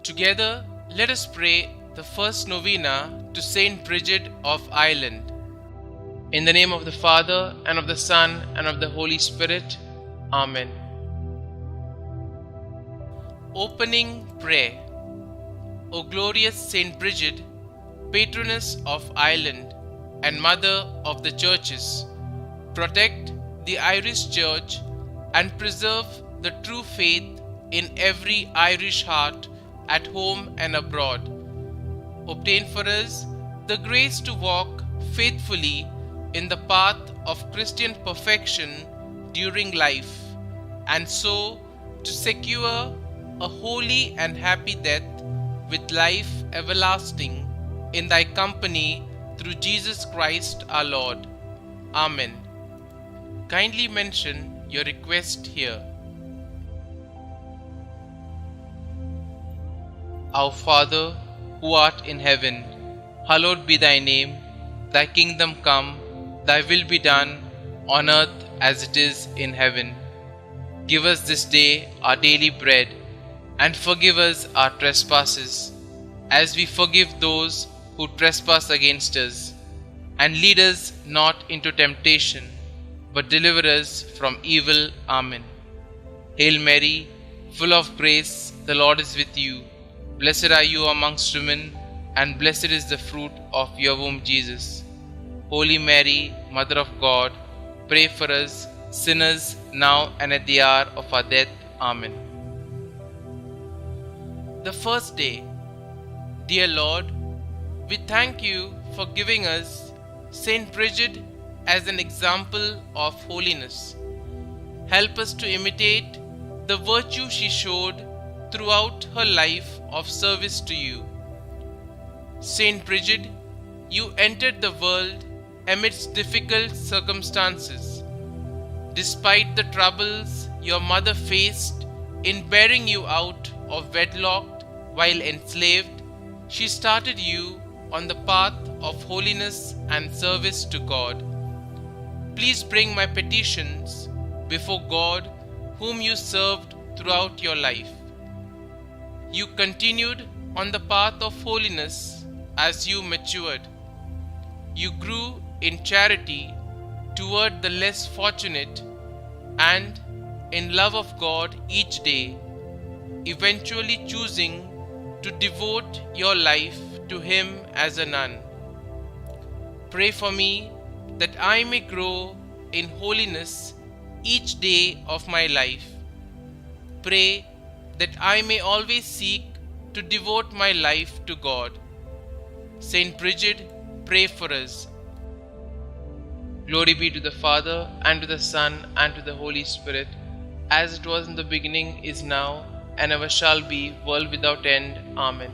Together, let us pray the first novena to St Brigid of Ireland. In the name of the Father, and of the Son, and of the Holy Spirit. Amen. Opening Prayer. O glorious St Brigid, patroness of Ireland and mother of the churches, protect the Irish Church and preserve the true faith in every Irish heart at home and abroad. Obtain for us the grace to walk faithfully in the path of Christian perfection during life, and so to secure a holy and happy death with life everlasting in thy company through Jesus Christ our Lord. Amen. Kindly mention your request here. Our Father, who art in heaven, hallowed be thy name. Thy kingdom come, thy will be done, on earth as it is in heaven. Give us this day our daily bread, and forgive us our trespasses, as we forgive those who trespass against us. And lead us not into temptation, but deliver us from evil. Amen. Hail Mary, full of grace, the Lord is with you. Blessed are you amongst women, and blessed is the fruit of your womb, Jesus. Holy Mary, Mother of God, pray for us sinners now and at the hour of our death. Amen. The first day. Dear Lord, we thank you for giving us St. Brigid as an example of holiness. Help us to imitate the virtue she showed throughout her life of service to you. St. Brigid, you entered the world amidst difficult circumstances. Despite the troubles your mother faced in bearing you out of wedlock while enslaved, she started you on the path of holiness and service to God. Please bring my petitions before God, whom you served throughout your life. You continued on the path of holiness as you matured. You grew in charity toward the less fortunate and in love of God each day, eventually choosing to devote your life to Him as a nun. Pray for me that I may grow in holiness each day of my life. Pray that I may always seek to devote my life to God. St. Brigid, pray for us. Glory be to the Father, and to the Son, and to the Holy Spirit, as it was in the beginning, is now, and ever shall be, world without end. Amen.